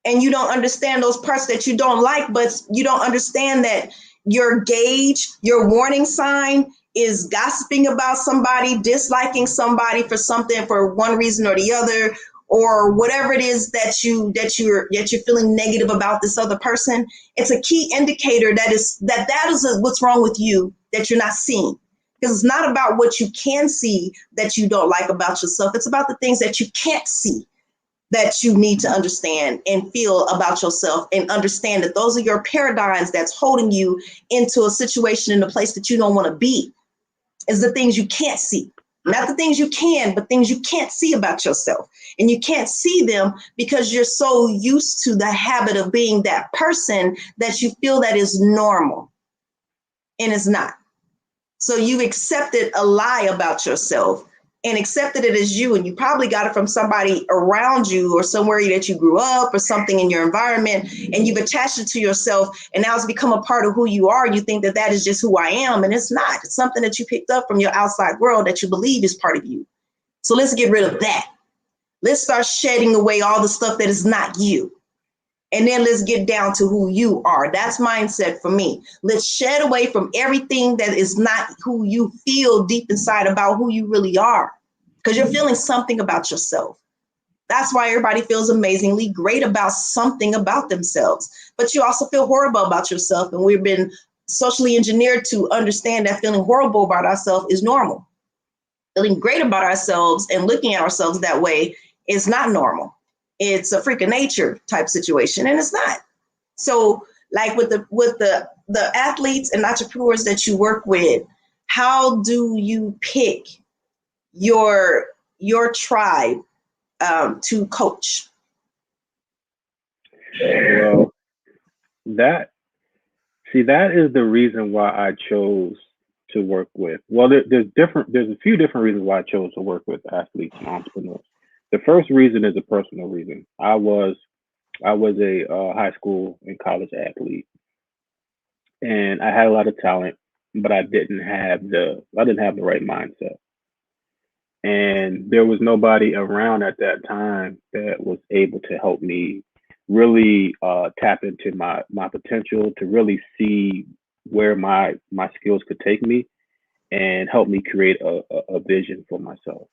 And you don't understand those parts that you don't like, but you don't understand that your gauge, your warning sign is gossiping about somebody, disliking somebody for something for one reason or the other, or whatever it is that you're feeling negative about this other person. It's a key indicator that is what's wrong with you that you're not seeing. Because it's not about what you can see that you don't like about yourself. It's about the things that you can't see that you need to understand and feel about yourself, and understand that those are your paradigms that's holding you into a situation in a place that you don't want to be. Is the things you can't see. Not the things you can, but things you can't see about yourself. And you can't see them because you're so used to the habit of being that person that you feel that is normal, and it's not. So you've accepted a lie about yourself and accepted it as you. And you probably got it from somebody around you or somewhere that you grew up or something in your environment, and you've attached it to yourself. And now it's become a part of who you are. You think that is just who I am. And it's not. It's something that you picked up from your outside world that you believe is part of you. So let's get rid of that. Let's start shedding away all the stuff that is not you. And then let's get down to who you are. That's mindset for me. Let's shed away from everything that is not who you feel deep inside about who you really are, because you're feeling something about yourself. That's why everybody feels amazingly great about something about themselves. But you also feel horrible about yourself. And we've been socially engineered to understand that feeling horrible about ourselves is normal. Feeling great about ourselves and looking at ourselves that way is not normal. It's a freak of nature type situation, and it's not. So like with the athletes and entrepreneurs that you work with, how do you pick your tribe to coach? Well, that is the reason why I chose to work with. Well, there's a few different reasons why I chose to work with athletes and entrepreneurs. The first reason is a personal reason. I was I was a high school and college athlete, and I had a lot of talent, but I didn't have the right mindset. And there was nobody around at that time that was able to help me really tap into my potential, to really see where my skills could take me, and help me create a vision for myself.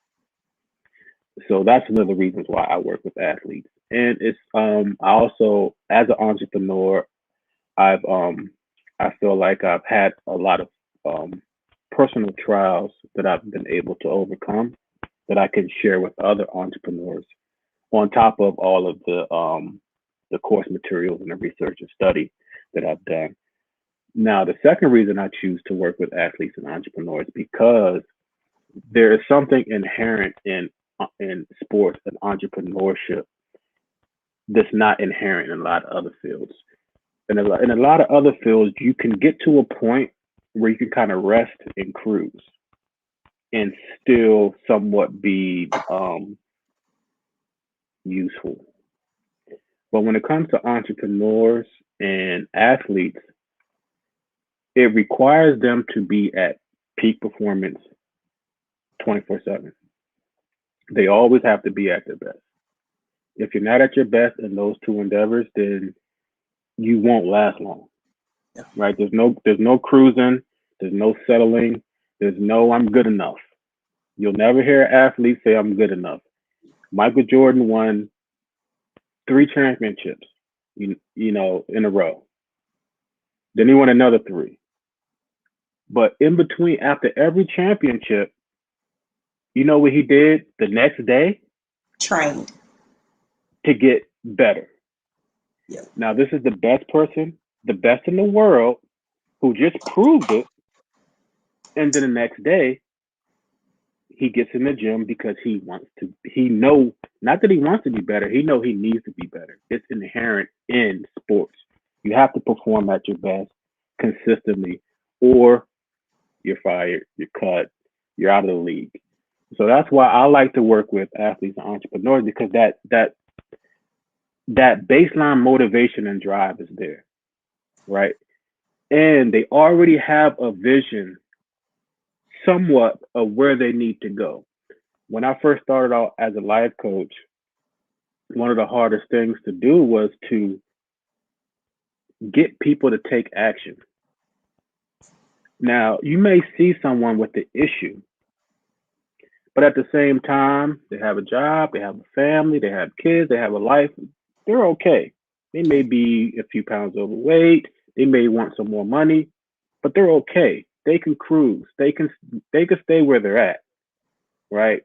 So that's one of the reasons why I work with athletes. And it's I also, as an entrepreneur, I've I feel like I've had a lot of um personal trials that I've been able to overcome, that I can share with other entrepreneurs, on top of all of the course materials and the research and study that I've done. Now, the second reason I choose to work with athletes and entrepreneurs, because there is something inherent in sports and entrepreneurship that's not inherent in a lot of other fields. In a lot of other fields, you can get to a point where you can kind of rest and cruise and still somewhat be useful. But when it comes to entrepreneurs and athletes, it requires them to be at peak performance 24/7. They always have to be at their best. If you're not at your best in those two endeavors, then you won't last long, Yeah. right? There's no cruising, there's no settling, there's no I'm good enough. You'll never hear an athlete say I'm good enough. Michael Jordan won 3 championships, in a row. Then he won another three. But in between, after every championship, you know what he did the next day Trained. to get better. Yeah. Now, this is the best person, the best in the world, who just proved it. And then the next day, he gets in the gym because he know, not that he wants to be better, he know he needs to be better. It's inherent in sports. You have to perform at your best consistently, or you're fired, you're cut, you're out of the league. So that's why I like to work with athletes and entrepreneurs, because that baseline motivation and drive is there, right? And they already have a vision somewhat of where they need to go. When I first started out as a life coach, one of the hardest things to do was to get people to take action. Now, you may see someone with the issue, but at the same time, they have a job, they have a family, they have kids, they have a life. They're okay. They may be a few pounds overweight, they may want some more money, but they're okay. They can cruise. They can stay where they're at, right?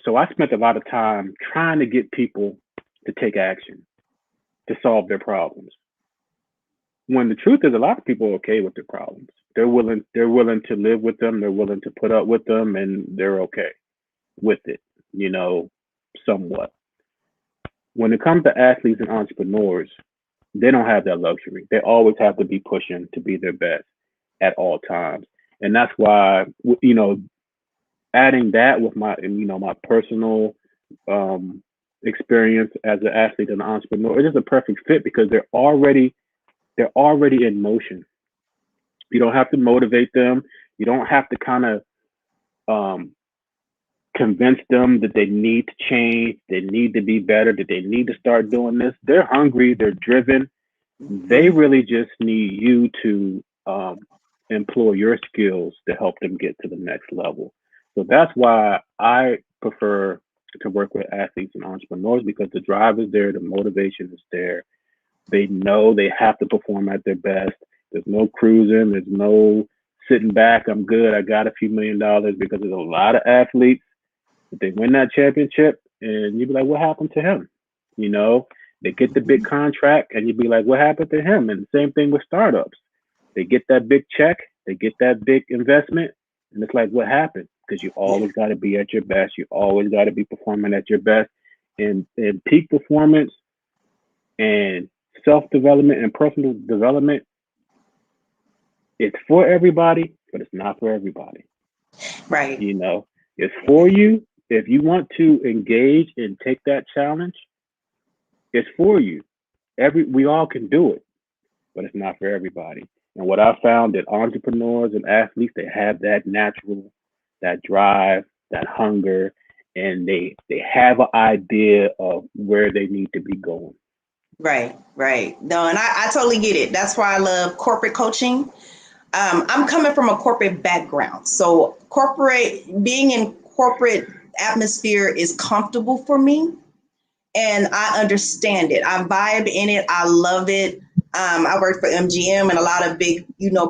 So I spent a lot of time trying to get people to take action to solve their problems. When the truth is, a lot of people are okay with their problems. They're willing to live with them, they're willing to put up with them, and they're okay with it, you know, somewhat. When it comes to athletes and entrepreneurs, they don't have that luxury. They always have to be pushing to be their best at all times. And that's why, adding that with my personal um, experience as an athlete and an entrepreneur, it is a perfect fit, because they're already in motion. You don't have to motivate them. You don't have to kind of um, convince them that they need to change, they need to be better, that they need to start doing this. They're hungry, they're driven. They Hmm. really just need you to employ your skills to help them get to the next level. So that's why I prefer to work with athletes and entrepreneurs, because the drive is there, the motivation is there. They know they have to perform at their best. There's no cruising, there's no sitting back, I'm good, I got a few $1 million, because there's a lot of athletes that they win that championship and you'd be like, what happened to him? You know, they get the big Hmm. contract and you'd be like, what happened to him? And the same thing with startups. They get that big check, they get that big investment, and it's like, what happened? Because you Yeah. always got to be at your best. You always got to be performing at your best. And peak performance and self development and personal development, it's for everybody, but it's not for everybody. Right. You know, it's for Right. you. If you want to engage and take that challenge, it's for you. we all can do it, but it's not for everybody. And what I found that entrepreneurs and athletes, they have that natural, that drive, that hunger, and they have an idea of where they need to be going. Right, right. No, and I totally get it. That's why I love corporate coaching. I'm coming from a corporate background. So being in corporate atmosphere is comfortable for me, and I understand it. I vibe in it. I love it. I work for MGM and a lot of big,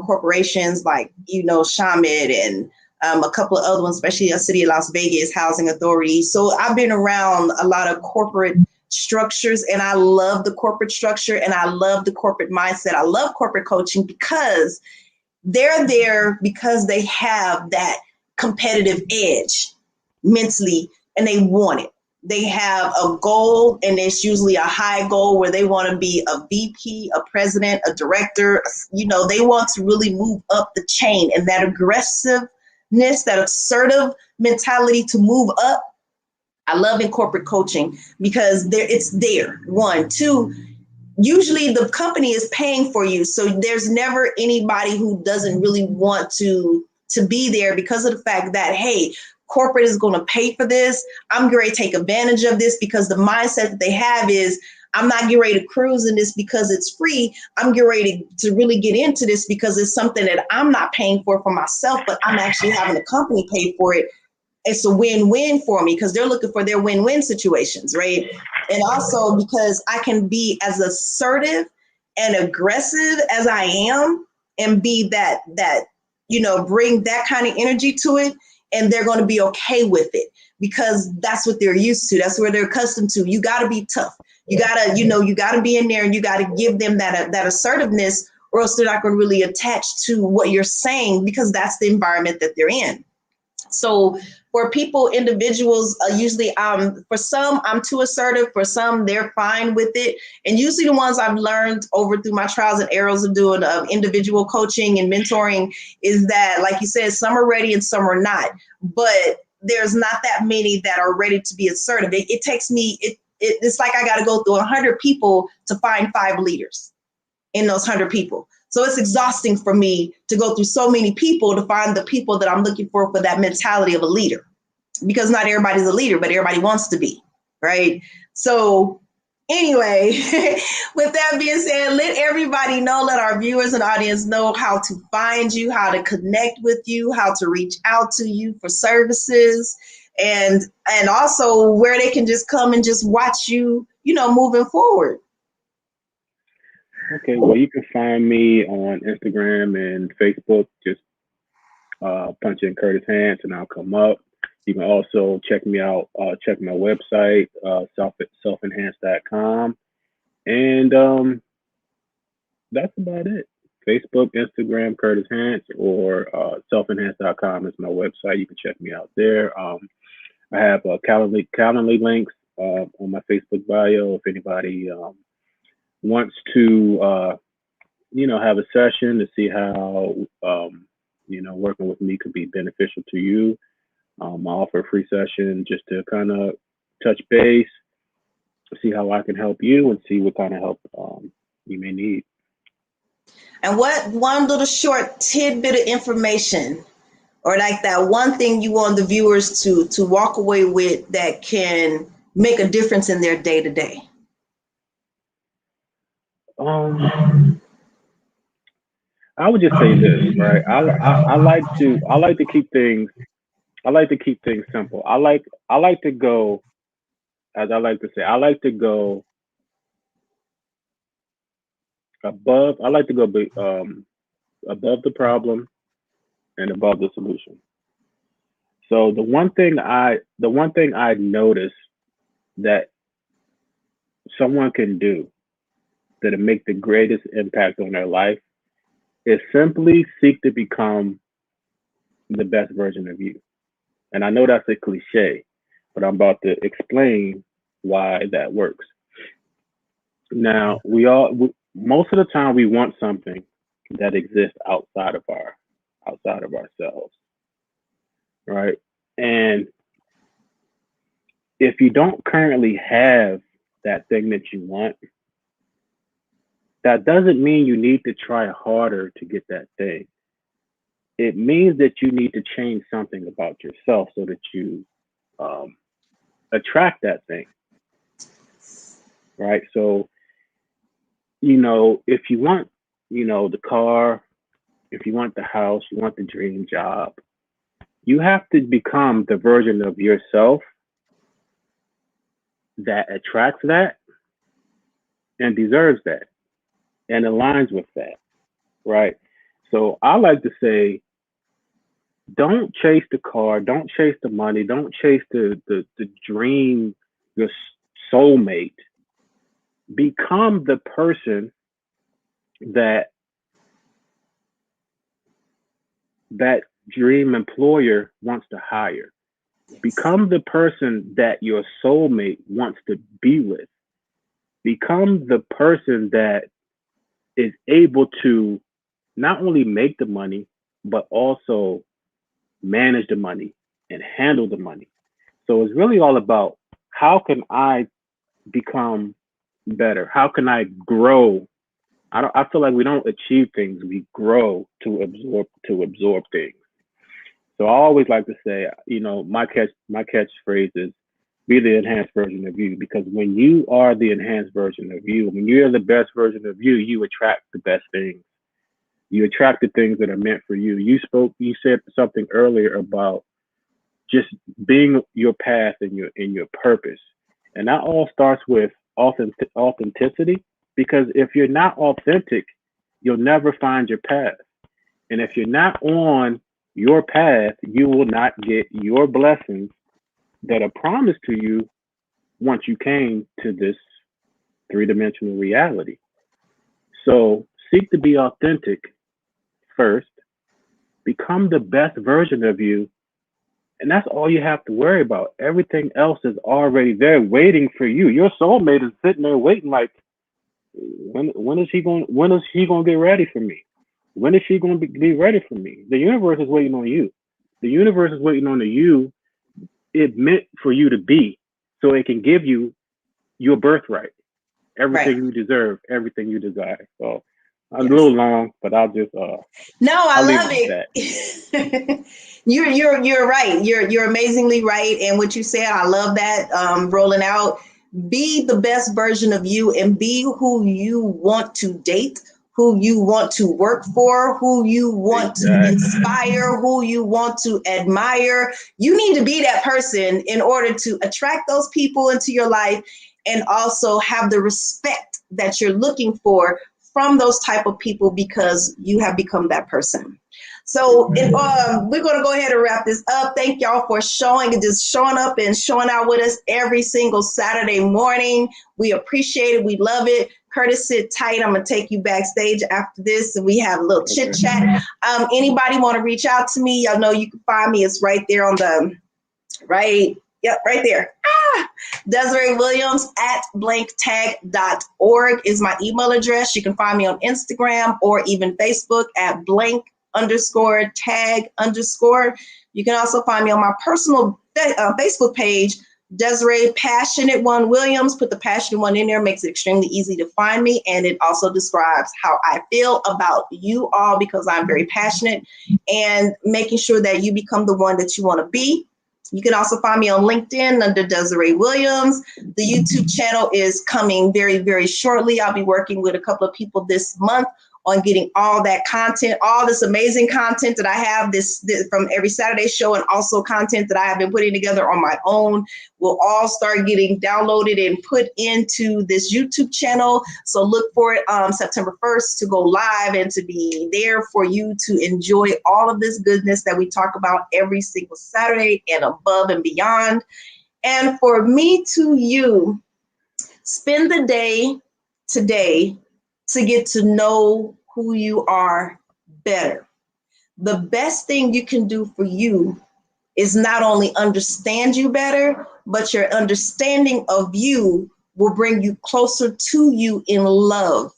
corporations like, Shamit and a couple of other ones, especially a city of Las Vegas housing authority. So I've been around a lot of corporate structures, and I love the corporate structure and I love the corporate mindset. I love corporate coaching because they're there because they have that competitive edge mentally and they want it. They have a goal, and it's usually a high goal where they want to be a VP, a president, a director. They want to really move up the chain, and that aggressiveness, that assertive mentality to move up. I love in corporate coaching because it's there. One, two, usually the company is paying for you. So there's never anybody who doesn't really want to be there because of the fact that, hey, corporate is going to pay for this. I'm going to take advantage of this because the mindset that they have is, I'm not getting ready to cruise in this because it's free. I'm getting ready to really get into this because it's something that I'm not paying for myself, but I'm actually having the company pay for it. It's a win-win for me because they're looking for their win-win situations, right? And also because I can be as assertive and aggressive as I am and be that, bring that kind of energy to it, and they're going to be okay with it because that's what they're used to. That's where they're accustomed to. You got to be tough. You got to, you got to be in there and you got to give them that assertiveness, or else they're not going to really attach to what you're saying because that's the environment that they're in. So for people, individuals, usually for some, I'm too assertive. For some, they're fine with it. And usually the ones I've learned over through my trials and errors of doing individual coaching and mentoring is that, like you said, some are ready and some are not. But there's not that many that are ready to be assertive. It takes me, it's like I got to go through 100 people to find 5 leaders in those 100 people. So it's exhausting for me to go through so many people to find the people that I'm looking for that mentality of a leader, because not everybody's a leader, but everybody wants to be, right? So anyway, with that being said, let everybody know, let our viewers and audience know how to find you, how to connect with you, how to reach out to you for services, and also where they can just come and just watch you, moving forward. Okay, well, you can find me on Instagram and Facebook. Just punch in Curtis Hance and I'll come up. You can also check me out, check my website, selfenhance.com. And that's about it. Facebook, Instagram, Curtis Hance, or selfenhance.com is my website. You can check me out there. I have Calendly links on my Facebook bio if anybody wants to have a session to see how working with me could be beneficial to you. I offer a free session just to kind of touch base, see how I can help you, and see what kind of help you may need. And what one little short tidbit of information, or like that one thing you want the viewers to walk away with that can make a difference in their day to day? I would just say this, right? I like to keep things simple. I like to go, as I like to say, I like to go above. I like to go above the problem and above the solution. So the one thing I notice that someone can do that'll make the greatest impact on their life is simply seek to become the best version of you. And I know that's a cliche, but I'm about to explain why that works. Now, most of the time we want something that exists outside of ourselves, right? And if you don't currently have that thing that you want, that doesn't mean you need to try harder to get that thing. It means that you need to change something about yourself so that you um, attract that thing, right? So, if you want, the car, if you want the house, you want the dream job, you have to become the version of yourself that attracts that and deserves that and aligns with that, right? So I like to say, don't chase the car, don't chase the money, don't chase the dream, your soulmate. Become the person that that dream employer wants to hire. Yes. Become the person that your soulmate wants to be with. Become the person that is able to not only make the money, but also manage the money and handle the money. So it's really all about, how can I become better? How can I grow? I feel like we don't achieve things, we grow to absorb things. So I always like to say, my catchphrase is, be the enhanced version of you, because when you are the enhanced version of you, when you're the best version of you, you attract the best things. You attract the things that are meant for you. You said something earlier about just being your path and your purpose. And that all starts with authenticity, because if you're not authentic, you'll never find your path. And if you're not on your path, you will not get your blessings that are promised to you once you came to this three-dimensional reality. So seek to be authentic first, become the best version of you, and that's all you have to worry about. Everything else is already there waiting for you. Your soulmate is sitting there waiting, like, when is he going to get ready for me? When is she going to be ready for me? The universe is waiting on you. The universe is waiting on you it meant for you to be, so it can give you your birthright, Right. everything you deserve, everything you desire. So I'm a Yes. little long, but No, I I'll leave love it with that. it. You're right. You're amazingly right. And what you said, I love that. Rolling out, be the best version of you and be who you want to date, who you want to work for, who you want to Exactly. inspire, who you want to admire. You need to be that person in order to attract those people into your life and also have the respect that you're looking for from those type of people because you have become that person. So we're going to go ahead and wrap this up. Thank y'all for showing up and showing out with us every single Saturday morning. We appreciate it. We love it. Curtis, sit tight. I'm going to take you backstage after this and we have a little chit Okay. chat. Anybody want to reach out to me? Y'all know you can find me. It's right there on the right. Yep, right there. Desiree Williams at blanktag.org is my email address. You can find me on Instagram or even Facebook at blank_tag_. You can also find me on my personal Facebook page, Desiree Passionate One Williams. Put the Passionate One in there, makes it extremely easy to find me. And it also describes how I feel about you all because I'm very passionate and making sure that you become the one that you want to be. You can also find me on LinkedIn under Desiree Williams. The YouTube channel is coming very, very shortly. I'll be working with a couple of people this month on getting all that content, all this amazing content that I have this from every Saturday show and also content that I have been putting together on my own will all start getting downloaded and put into this YouTube channel. So look for it September 1st to go live and to be there for you to enjoy all of this goodness that we talk about every single Saturday and above and beyond. And for me to you, spend the day today to get to know who you are better. The best thing you can do for you is not only understand you better, but your understanding of you will bring you closer to you in love.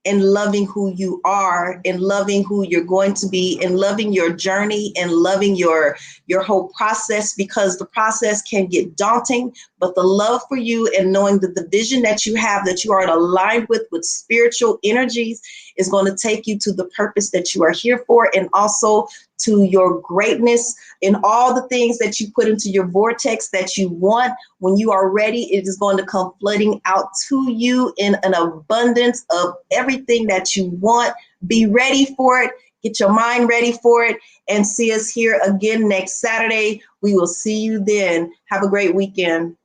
and loving who you are and loving who you're going to be and loving your journey and loving your whole process, because the process can get daunting, but the love for you and knowing that the vision that you have, that you are aligned with spiritual energies, is going to take you to the purpose that you are here for, and also to your greatness in all the things that you put into your vortex that you want. When you are ready, it is going to come flooding out to you in an abundance of everything that you want. Be ready for it. Get your mind ready for it, and see us here again next Saturday. We will see you then. Have a great weekend.